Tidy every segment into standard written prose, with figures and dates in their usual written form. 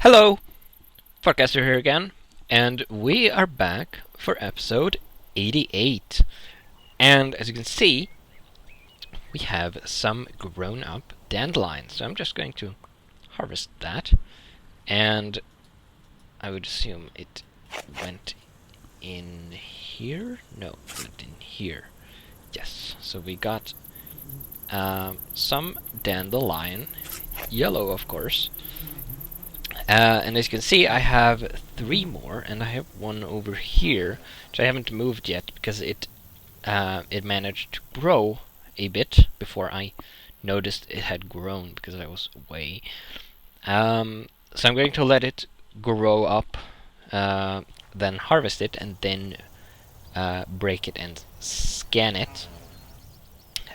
Hello, Podcaster here again, and we are back for episode 88. And as you can see, we have some grown up dandelions. So I'm just going to harvest that, and I would assume it went in here? No, it went in here. Yes, so we got some dandelion, yellow of course. And as you can see, I have 3 more, and I have one over here, which I haven't moved yet because it managed to grow a bit before I noticed it had grown because I was away. So I'm going to let it grow up, then harvest it, and then break it and scan it.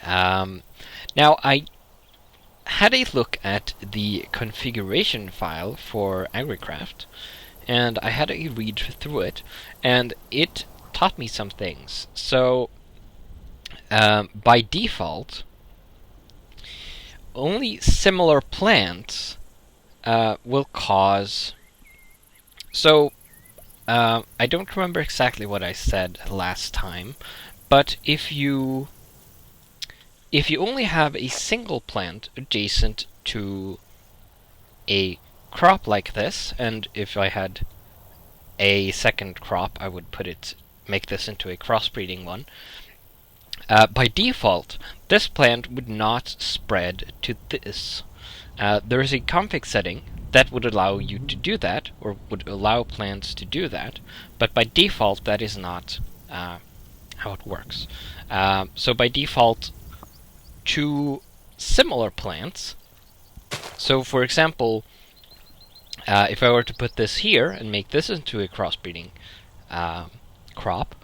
Now I had a look at the configuration file for Railcraft, and I had a read through it, and it taught me some things. So, by default, only similar plants will cause... So, I don't remember exactly what I said last time, but if you only have a single plant adjacent to a crop like this, and if I had a second crop, I would make this into a crossbreeding one. By default, this plant would not spread to this. There is a config setting that would allow you to do that, or would allow plants to do that, but by default, that is not how it works. So by default, 2 similar plants. So, for example, if I were to put this here and make this into a crossbreeding crop,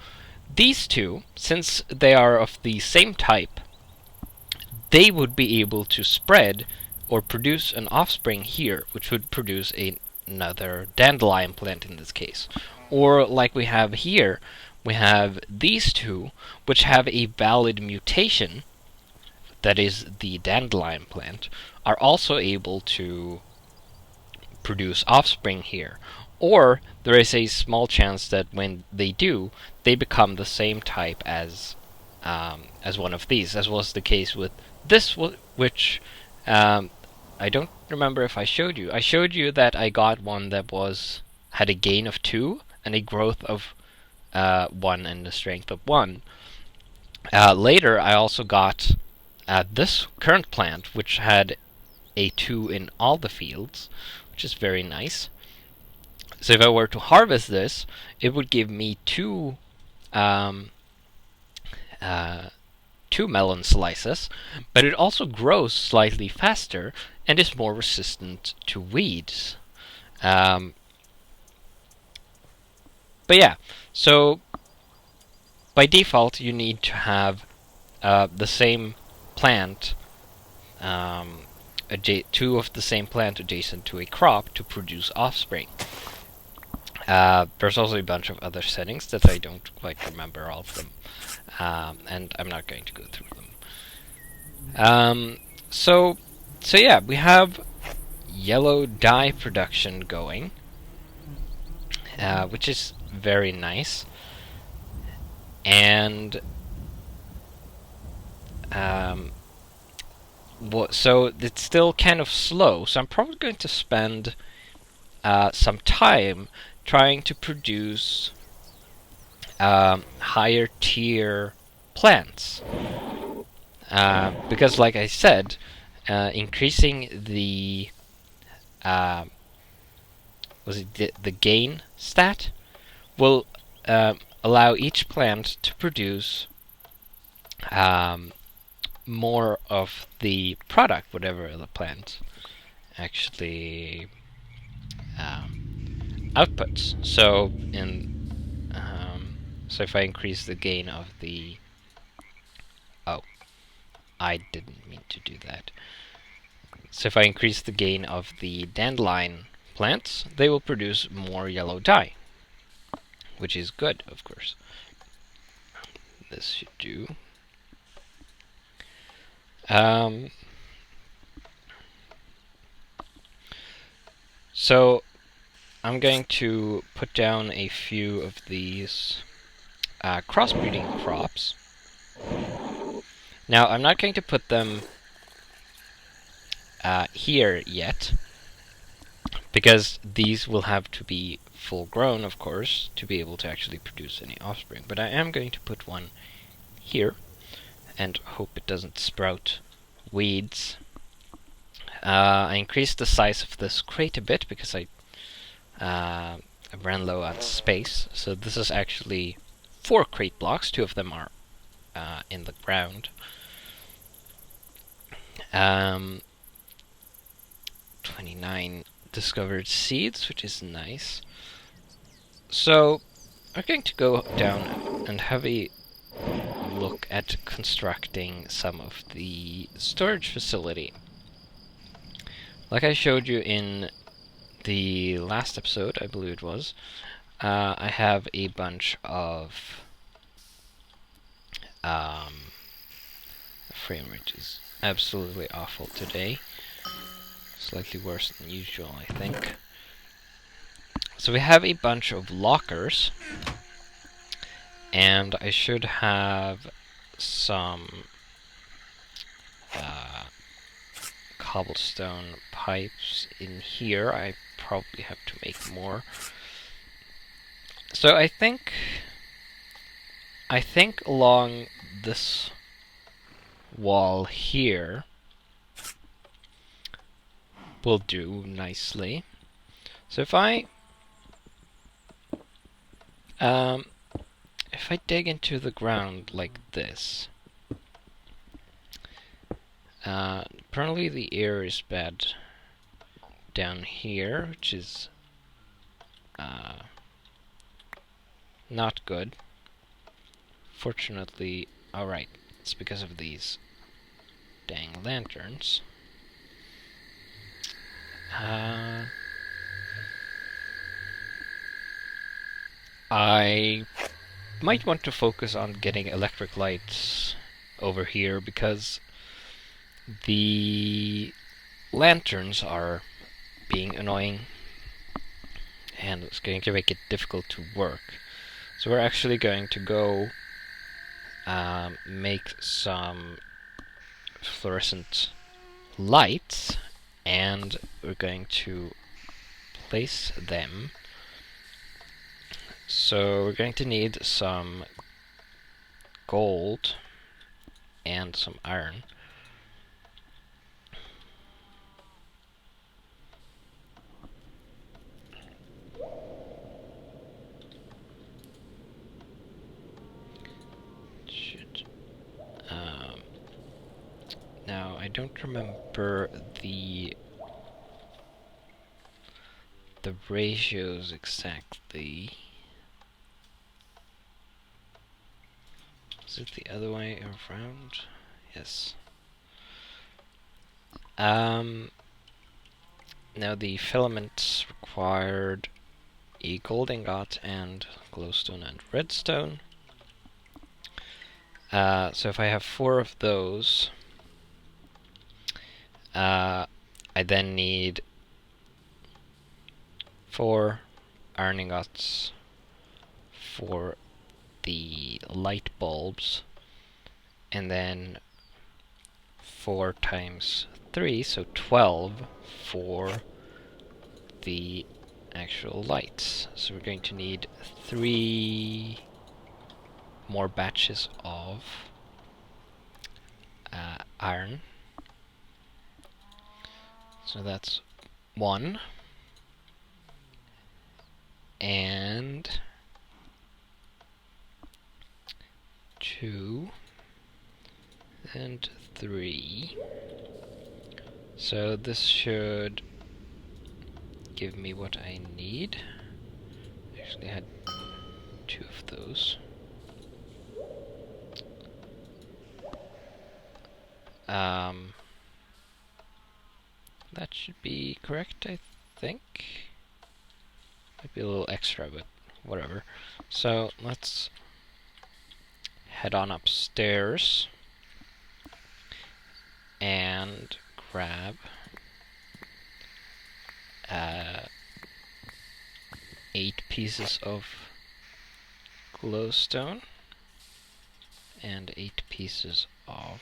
these 2, since they are of the same type, they would be able to spread or produce an offspring here, which would produce another dandelion plant in this case. Or like we have here, we have these 2, which have a valid mutation, that is the dandelion plant, are also able to produce offspring here. Or there is a small chance that when they do, they become the same type as one of these, as was the case with this, which I don't remember if I showed you. I showed you that I got one that had a gain of 2 and a growth of 1 and a strength of 1. Later, I also got this current plant, which had a 2 in all the fields, which is very nice. So if I were to harvest this, it would give me 2 melon slices, but it also grows slightly faster and is more resistant to weeds. But yeah, so by default you need to have the same plant, 2 of the same plant adjacent to a crop to produce offspring. There's also a bunch of other settings that I don't quite remember all of them, and I'm not going to go through them. So yeah, we have yellow dye production going, which is very nice, and so it's still kind of slow, so I'm probably going to spend some time trying to produce higher tier plants. Because like I said, increasing the the gain stat will allow each plant to produce more of the product, whatever the plant actually outputs. So so if I increase the gain of the... Oh, I didn't mean to do that. So if I increase the gain of the dandelion plants, they will produce more yellow dye, which is good, of course. This should do. So I'm going to put down a few of these crossbreeding crops. Now, I'm not going to put them here yet, because these will have to be full grown, of course, to be able to actually produce any offspring. But I am going to put one here, and hope it doesn't sprout weeds. I increased the size of this crate a bit because I ran low on space. So this is actually 4 crate blocks. 2 of them are in the ground. 29 discovered seeds, which is nice. So we're going to go down and have a look at constructing some of the storage facility. Like I showed you in the last episode, I believe it was, I have a bunch of frame rate is absolutely awful today. Slightly worse than usual, I think. So we have a bunch of lockers, and I should have some cobblestone pipes in here. I probably have to make more. So I think along this wall here will do nicely. So if I dig into the ground like this, apparently the air is bad down here, which is not good. Fortunately, alright, it's because of these dang lanterns. I might want to focus on getting electric lights over here, because the lanterns are being annoying and it's going to make it difficult to work. So we're actually going to go make some fluorescent lights, and we're going to place them. So we're going to need some gold and some iron. Now I don't remember the ratios exactly. Is it the other way around? Yes. Now the filaments required a gold ingot and glowstone and redstone. So if I have 4 of those, I then need 4 iron ingots for the light bulbs, and then 4 times 3, so 12 for the actual lights. So we're going to need 3 more batches of iron. So that's 1 and 2 and 3. So this should give me what I need. Actually, I had 2 of those. That should be correct, I think. Might be a little extra, but whatever. So let's head on upstairs and grab 8 pieces of glowstone and 8 pieces of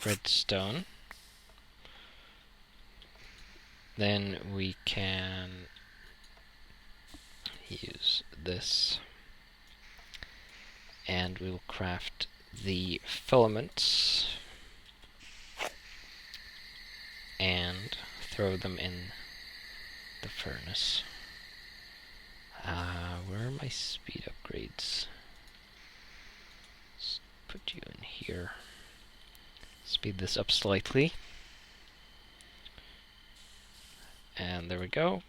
redstone. Then we can use this, and we'll craft the filaments and throw them in the furnace. Where are my speed upgrades? Let's put you in here. Speed this up slightly. And there we go.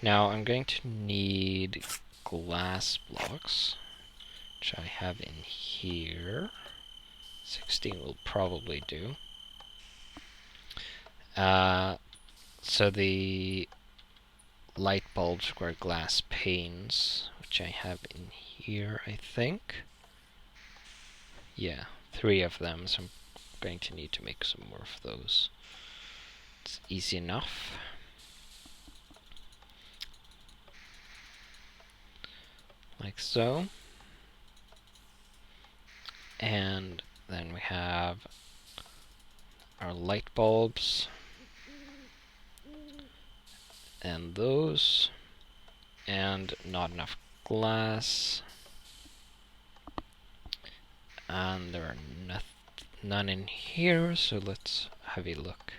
Now I'm going to need glass blocks, which I have in here. 16 will probably do. So the light bulbs require glass panes, which I have in here, I think. Yeah, 3 of them, so I'm going to need to make some more of those. It's easy enough. Like so. And then we have our light bulbs. And those. And not enough glass. And there are none in here, so let's have a look.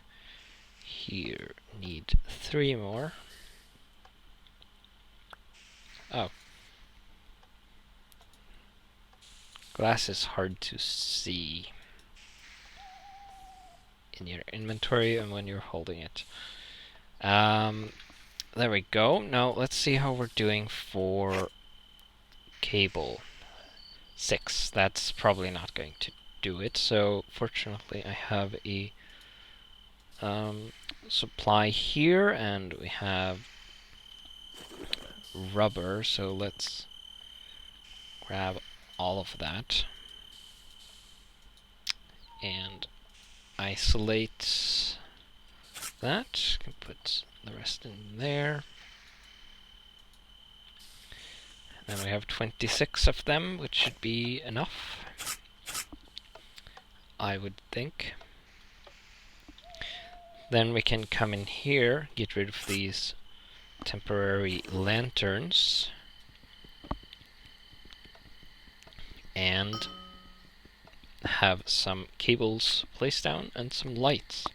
Here, need 3 more. Oh. Glass is hard to see in your inventory and when you're holding it. There we go. Now let's see how we're doing for cable. 6. That's probably not going to do it. So fortunately I have a supply here, and we have rubber, so let's grab all of that and isolate that. Can put the rest in there. And then we have 26 of them, which should be enough, I would think. Then we can come in here, get rid of these temporary lanterns, and have some cables placed down and some lights.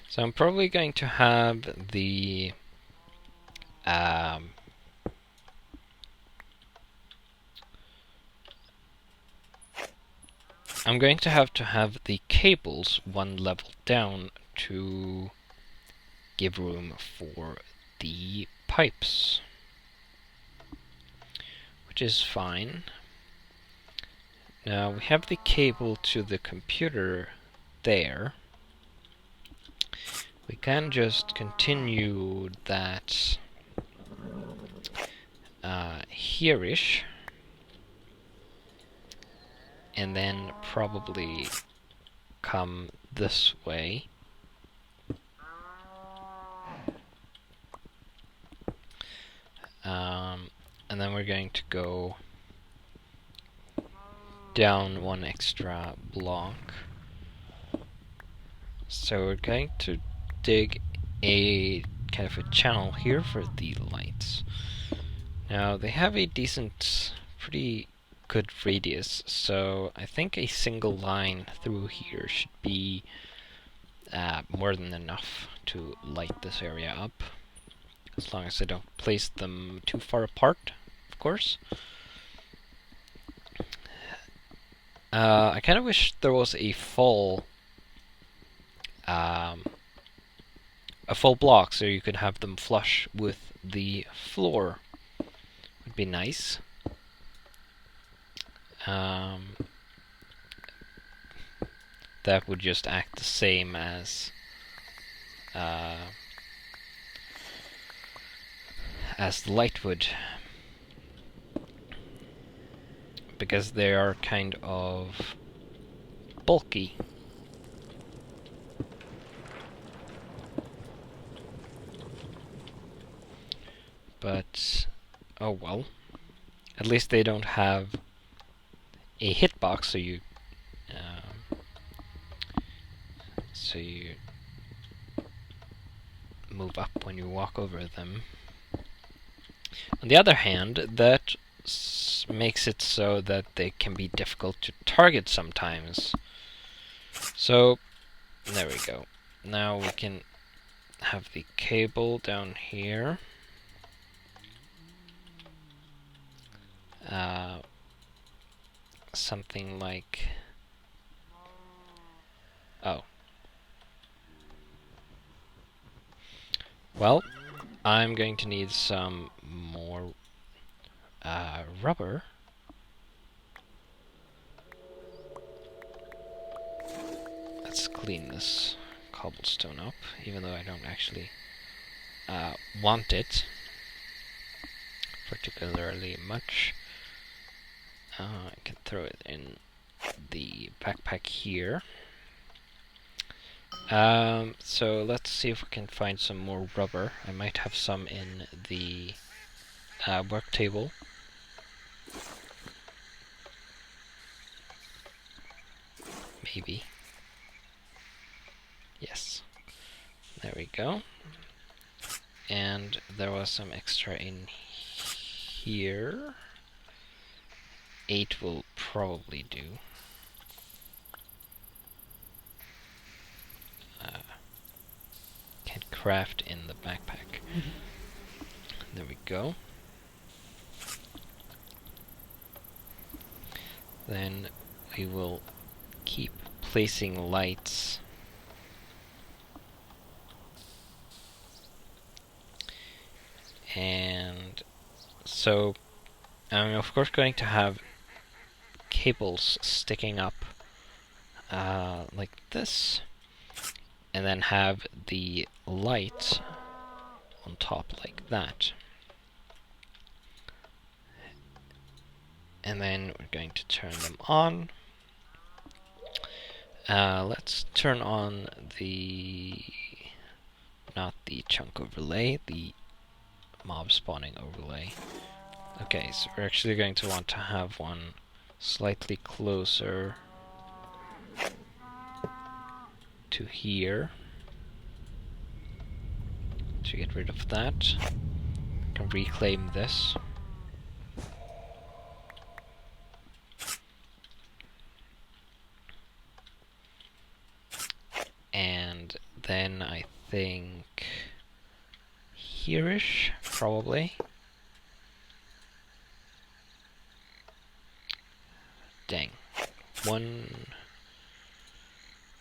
So I'm probably going to have the I'm going to have the cables 1 level down to give room for the pipes, which is fine. Now we have the cable to the computer there. We can just continue that here-ish, and then probably come this way. And then we're going to go down 1 extra block. So we're going to dig a kind of a channel here for the lights. Now they have a decent, pretty good radius, so I think a single line through here should be more than enough to light this area up, as long as I don't place them too far apart, of course. I kind of wish there was a full block so you could have them flush with the floor. Would be nice. That would just act the same as the light would, because they are kind of bulky. But oh well. At least they don't have a hitbox, so you move up when you walk over them. On the other hand, that makes it so that they can be difficult to target sometimes. So, there we go. Now we can have the cable down here. Something like... Oh. Well, I'm going to need some more rubber. Let's clean this cobblestone up, even though I don't actually want it particularly much. I can throw it in the backpack here. So let's see if we can find some more rubber. I might have some in the work table. Maybe. Yes. There we go. And there was some extra in here. 8 will probably do. Can craft in the backpack. There we go. Then we will keep placing lights. And so I'm of course going to have cables sticking up like this, and then have the light on top like that. And then we're going to turn them on. Let's turn on the... not the chunk overlay, the mob spawning overlay. Okay, so we're actually going to want to have one slightly closer to here to get rid of that. I can reclaim this. And then I think here-ish, probably. Dang. One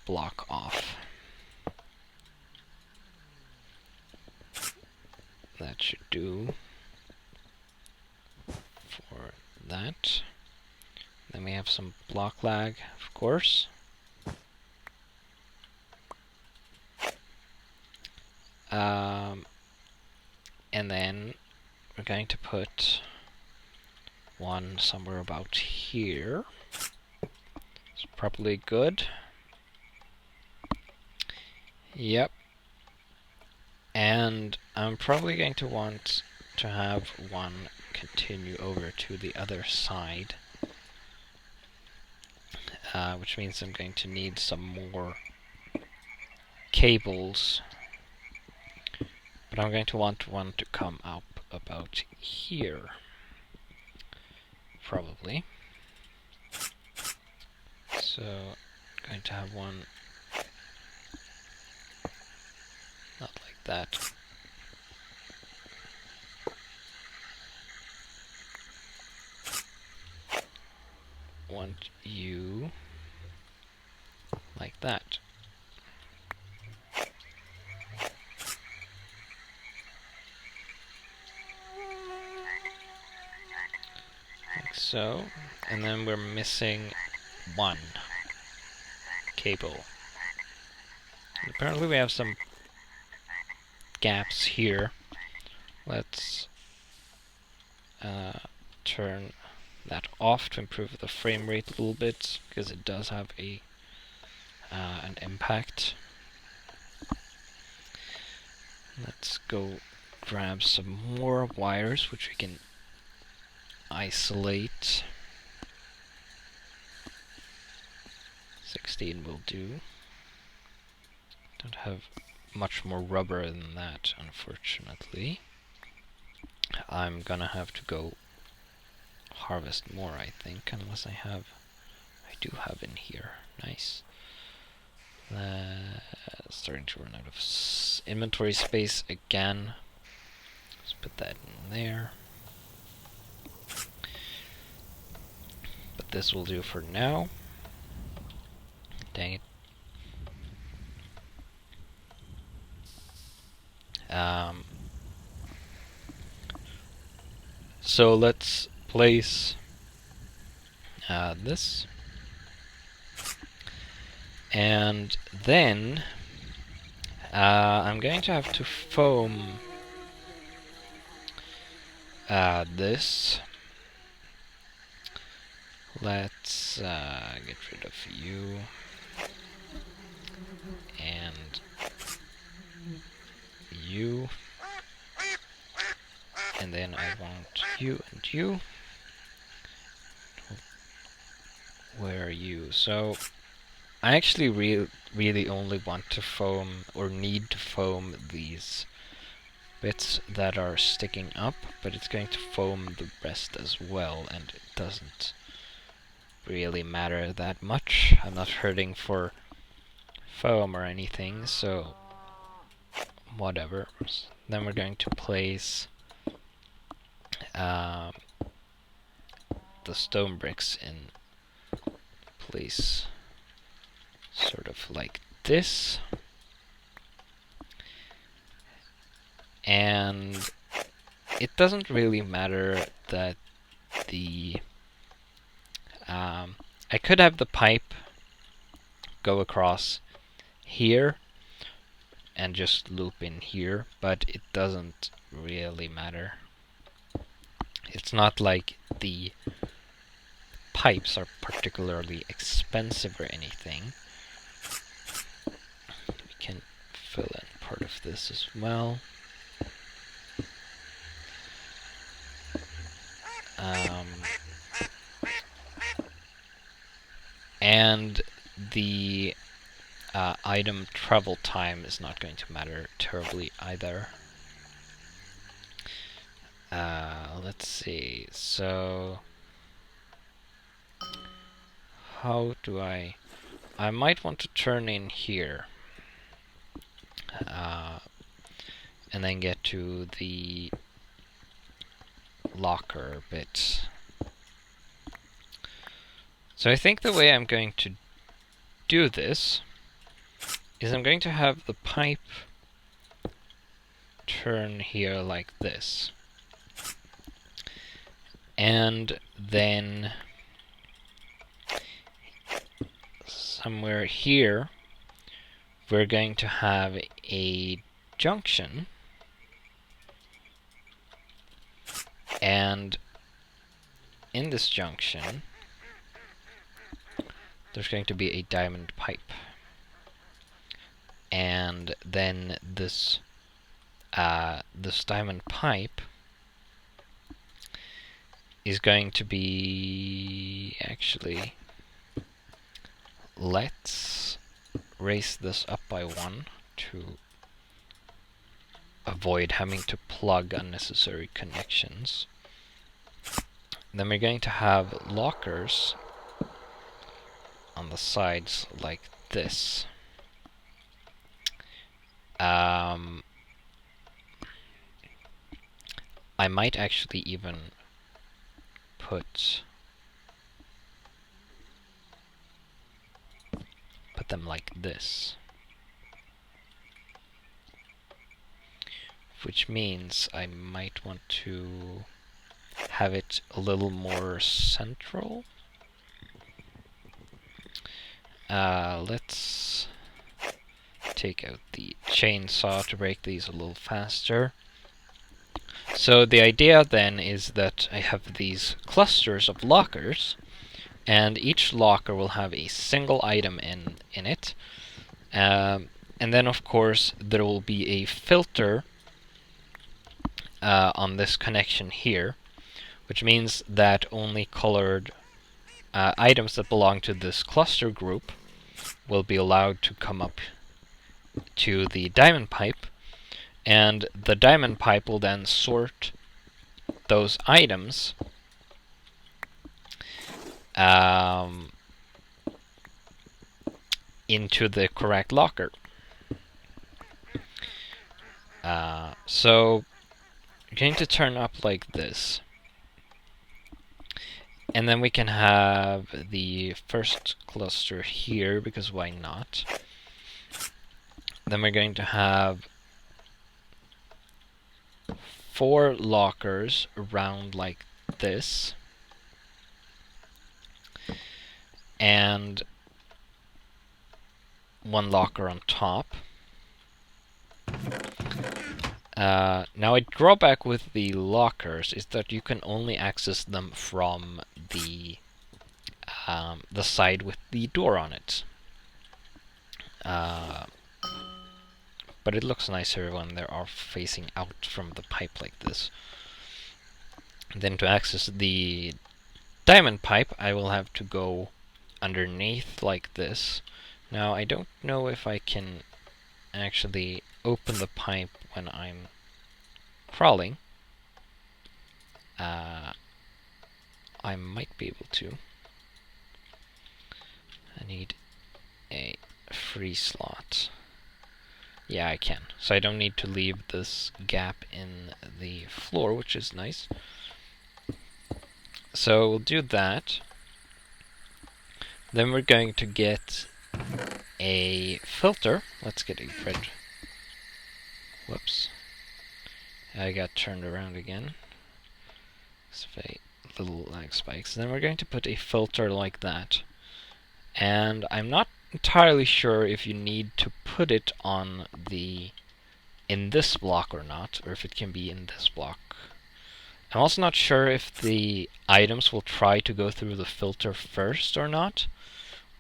block off. That should do for that. Then we have some block lag, of course. And then we're going to put one somewhere about here. It's probably good. Yep. And I'm probably going to want to have one continue over to the other side. Which means I'm going to need some more cables. But I'm going to want one to come up about here. Probably. So I'm going to have one not like that. Want you like that. Like so. And then we're missing one cable. And apparently we have some gaps here. Let's turn that off to improve the frame rate a little bit, because it does have a an impact. Let's go grab some more wires, which we can isolate. 16 will do. Don't have much more rubber than that, unfortunately. I'm gonna have to go harvest more, I think, unless I do have in here. Nice. Starting to run out of inventory space again. Let's put that in there. But this will do for now. Dang it. So let's place this. And then I'm going to have to foam this. Let's get rid of you. And you. And then I want you and you. Where are you? So I actually really only want to foam, or need to foam, these bits that are sticking up, but it's going to foam the rest as well, and it doesn't really matter that much. I'm not hurting for foam or anything, so whatever. Then we're going to place the stone bricks in place, sort of like this. And it doesn't really matter that the I could have the pipe go across here and just loop in here, but it doesn't really matter. It's not like the pipes are particularly expensive or anything. We can fill in part of this as well. And the item travel time is not going to matter terribly either. Let's see, so how do I might want to turn in here and then get to the locker bit. So I think the way I'm going to do this is I'm going to have the pipe turn here like this. And then somewhere here we're going to have a junction, and in this junction there's going to be a diamond pipe, and then this diamond pipe is going to be, actually, let's raise this up by 1 to avoid having to plug unnecessary connections. Then we're going to have lockers on the sides like this. I might actually even put them like this, which means I might want to have it a little more central. Let's take out the chainsaw to break these a little faster. So the idea then is that I have these clusters of lockers, and each locker will have a single item in it. And then of course there will be a filter on this connection here, which means that only colored items that belong to this cluster group will be allowed to come up to the diamond pipe, and the diamond pipe will then sort those items into the correct locker. So you're going to turn up like this. And then we can have the first cluster here, because why not? Then we're going to have 4 lockers around like this. And 1 locker on top. Now a drawback with the lockers is that you can only access them from the side with the door on it. But it looks nicer when they are facing out from the pipe like this. And then to access the diamond pipe, I will have to go underneath like this. Now I don't know if I can actually open the pipe when I'm crawling. I might be able to. I need a free slot. Yeah, I can. So I don't need to leave this gap in the floor, which is nice. So we'll do that. Then we're going to get a filter. Let's get a red. Whoops. I got turned around again. So a little lag spikes. Then we're going to put a filter like that. And I'm not entirely sure if you need to put it on in this block or not, or if it can be in this block. I'm also not sure if the items will try to go through the filter first or not,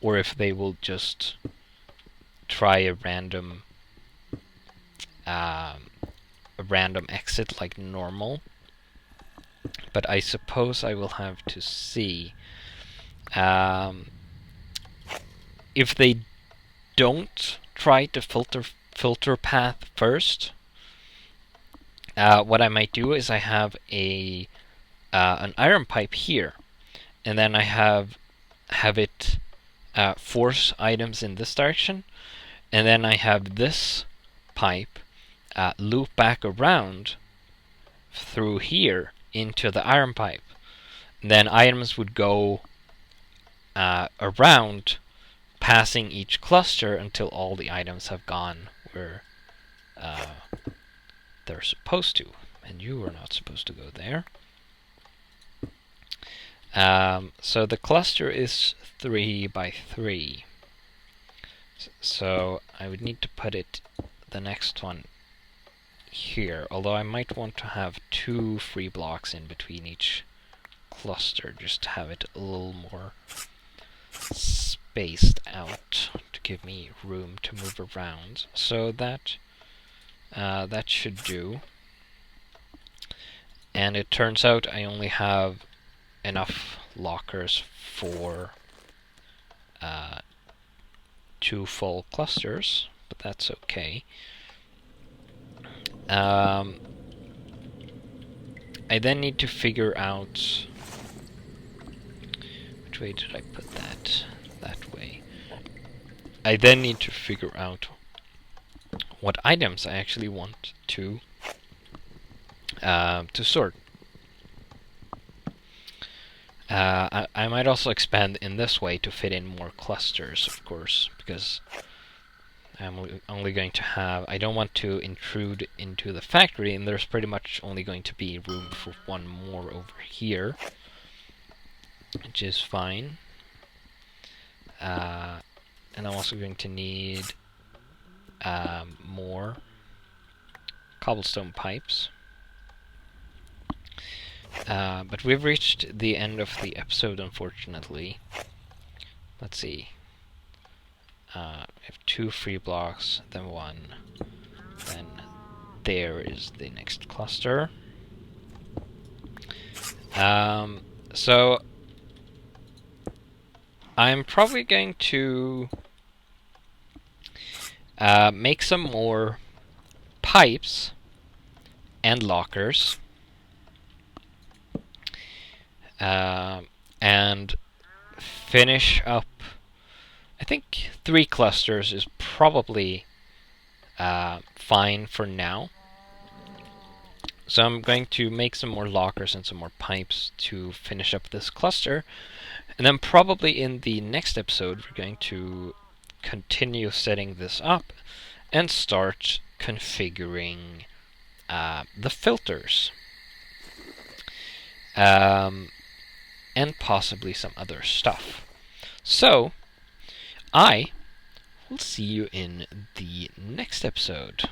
or if they will just try a random exit like normal. But I suppose I will have to see. If they don't try to filter path first, what I might do is I have an iron pipe here, and then I have it force items in this direction, and then I have this pipe loop back around through here into the iron pipe. And then items would go around, passing each cluster until all the items have gone where they're supposed to. And you are not supposed to go there. So the cluster is 3 by 3. So I would need to put the next one here, although I might want to have 2 free blocks in between each cluster, just to have it a little more spaced out to give me room to move around. So that should do. And it turns out I only have enough lockers for 2 full clusters, but that's okay. I then need to figure out which way did I put that? That way. I then need to figure out what items I actually want to sort. I might also expand in this way to fit in more clusters, of course, because I'm only going to have... I don't want to intrude into the factory, and there's pretty much only going to be room for 1 more over here, which is fine. And I'm also going to need more cobblestone pipes. But we've reached the end of the episode, unfortunately. Let's see. I have 2 free blocks, then 1. Then there is the next cluster. So I'm probably going to make some more pipes and lockers, and finish up. I think 3 clusters is probably fine for now. So I'm going to make some more lockers and some more pipes to finish up this cluster. And then probably in the next episode, we're going to continue setting this up and start configuring the filters. And possibly some other stuff. So, I will see you in the next episode.